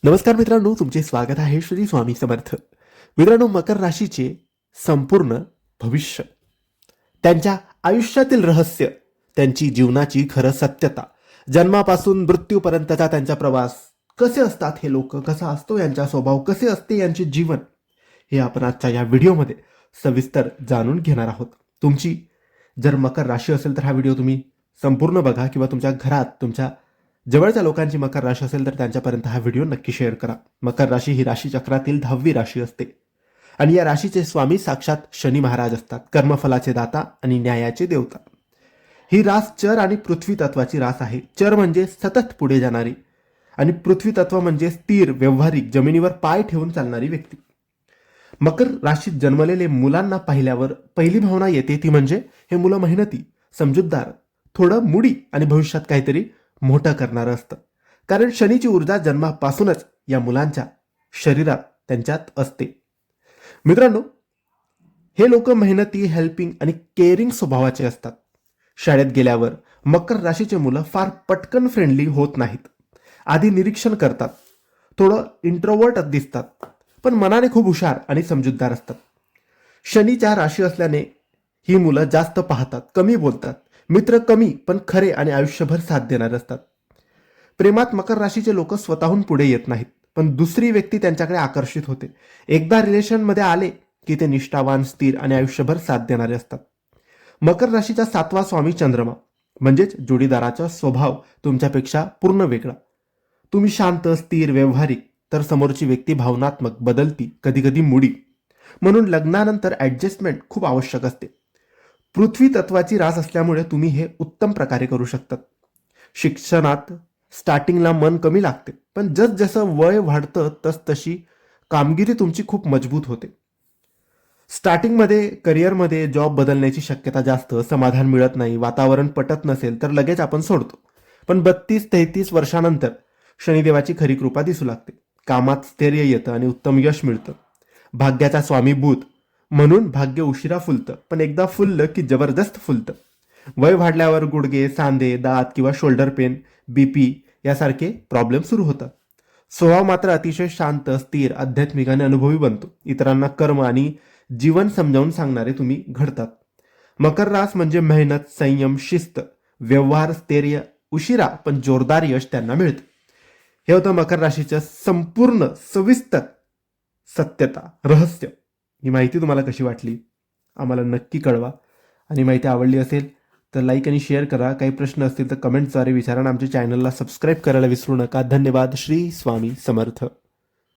नमस्कार मित्रांनो, तुमचे स्वागत आहे श्री स्वामी समर्थ. मित्रांनो, मकर राशीचे संपूर्ण भविष्य, त्यांच्या आयुष्यातील रहस्य, त्यांची जीवनाची खरं सत्यता, जन्मापासून मृत्यूपर्यंतचा त्यांचा प्रवास, कसे असतात हे लोक, कसा असतो यांचा स्वभाव, कसे असते यांचे जीवन, हे आपण आजच्या या व्हिडिओमध्ये सविस्तर जाणून घेणार आहोत. तुमची जर मकर राशी असेल तर हा व्हिडिओ तुम्ही संपूर्ण बघा, किंवा तुमच्या घरात तुमच्या जवळच्या लोकांची मकर राशी असेल तर त्यांच्यापर्यंत हा व्हिडिओ नक्की शेअर करा. मकर राशी ही राशीचक्रातील 10वी राशी असते आणि या राशीचे स्वामी साक्षात शनी महाराज असतात, कर्मफलाचे दाता आणि न्यायाचे देवता. ही रास चर आणि पृथ्वी तत्वाची रास आहे. चर म्हणजे सतत पुढे जाणारी आणि पृथ्वी तत्व म्हणजे स्थिर, व्यवहारिक, जमिनीवर पाय ठेवून चालणारी व्यक्ती. मकर राशीत जन्मलेले मुलांना पाहिल्यावर पहिली भावना येते ती म्हणजे हे मुलं मेहनती, समजूतदार, थोडं मुडी आणि भविष्यात काहीतरी मोठं करणारं असतं. कारण शनीची ऊर्जा जन्मापासूनच या मुलांच्या शरीरात त्यांच्यात असते. मित्रांनो, हे लोक मेहनती, हेल्पिंग आणि केअरिंग स्वभावाचे असतात. शाळेत गेल्यावर मकर राशीचे मुलं फार पटकन फ्रेंडली होत नाहीत. आधी निरीक्षण करतात, थोडं इंट्रोवर्ट दिसतात, पण मनाने खूप हुशार आणि समजूतदार असतात. शनीच्या राशी असल्याने ही मुलं जास्त पाहतात, कमी बोलतात, मित्र कमी पण खरे आणि आयुष्यभर साथ देणारे असतात. प्रेमात मकर राशीचे लोक स्वतःहून पुढे येत नाहीत, पण दुसरी व्यक्ती त्यांच्याकडे आकर्षित होते. एकदा रिलेशनमध्ये आले की ते निष्ठावान, स्थिर आणि आयुष्यभर साथ देणारे असतात. मकर राशीचा 7वा स्वामी चंद्रमा, म्हणजेच जोडीदाराचा स्वभाव तुमच्यापेक्षा पूर्ण वेगळा. तुम्ही शांत, स्थिर, व्यवहारिक, तर समोरची व्यक्ती भावनात्मक, बदलती, कधी कधी मुडी. म्हणून लग्नानंतर ऍडजस्टमेंट खूप आवश्यक असते. पृथ्वी तत्वाची रास असल्यामुळे तुम्ही हे उत्तम प्रकारे करू शकतात. शिक्षणात स्टार्टिंगला मन कमी लागते, पण जसं वय वाढतं तशी कामगिरी तुमची खूप मजबूत होते. स्टार्टिंगमध्ये करिअरमध्ये जॉब बदलण्याची शक्यता जास्त, समाधान मिळत नाही, वातावरण पटत नसेल तर लगेच आपण सोडतो. पण 32-33 वर्षानंतर शनिदेवाची खरी कृपा दिसू लागते. कामात स्थैर्य येतं आणि उत्तम यश मिळतं. भाग्याचा स्वामी बुध, म्हणून भाग्य उशिरा फुलतं, पण एकदा फुललं की जबरदस्त फुलतं. वय वाढल्यावर गुडघे, सांधे, दात किंवा शोल्डर पेन, बीपी यासारखे प्रॉब्लेम सुरू होतात. स्वभाव मात्र अतिशय शांत, स्थिर, आध्यात्मिक आणि अनुभवी बनतो. इतरांना कर्म आणि जीवन समजावून सांगणारे तुम्ही घडतात. मकर रास म्हणजे मेहनत, संयम, शिस्त, व्यवहार, स्थैर्य, उशिरा पण जोरदार यश त्यांना मिळतं. हे होतं मकर राशीचं संपूर्ण सविस्तर सत्यता, रहस्य. ही माहिती तुम्हाला कशी वाटली आम्हाला नक्की कळवा, आणि माहिती आवडली असेल तर लाईक आणि शेअर करा. काही प्रश्न असतील तर कमेंटद्वारे विचारा. आमच्या चॅनलला सबस्क्राईब करायला विसरू नका. धन्यवाद. श्री स्वामी समर्थ.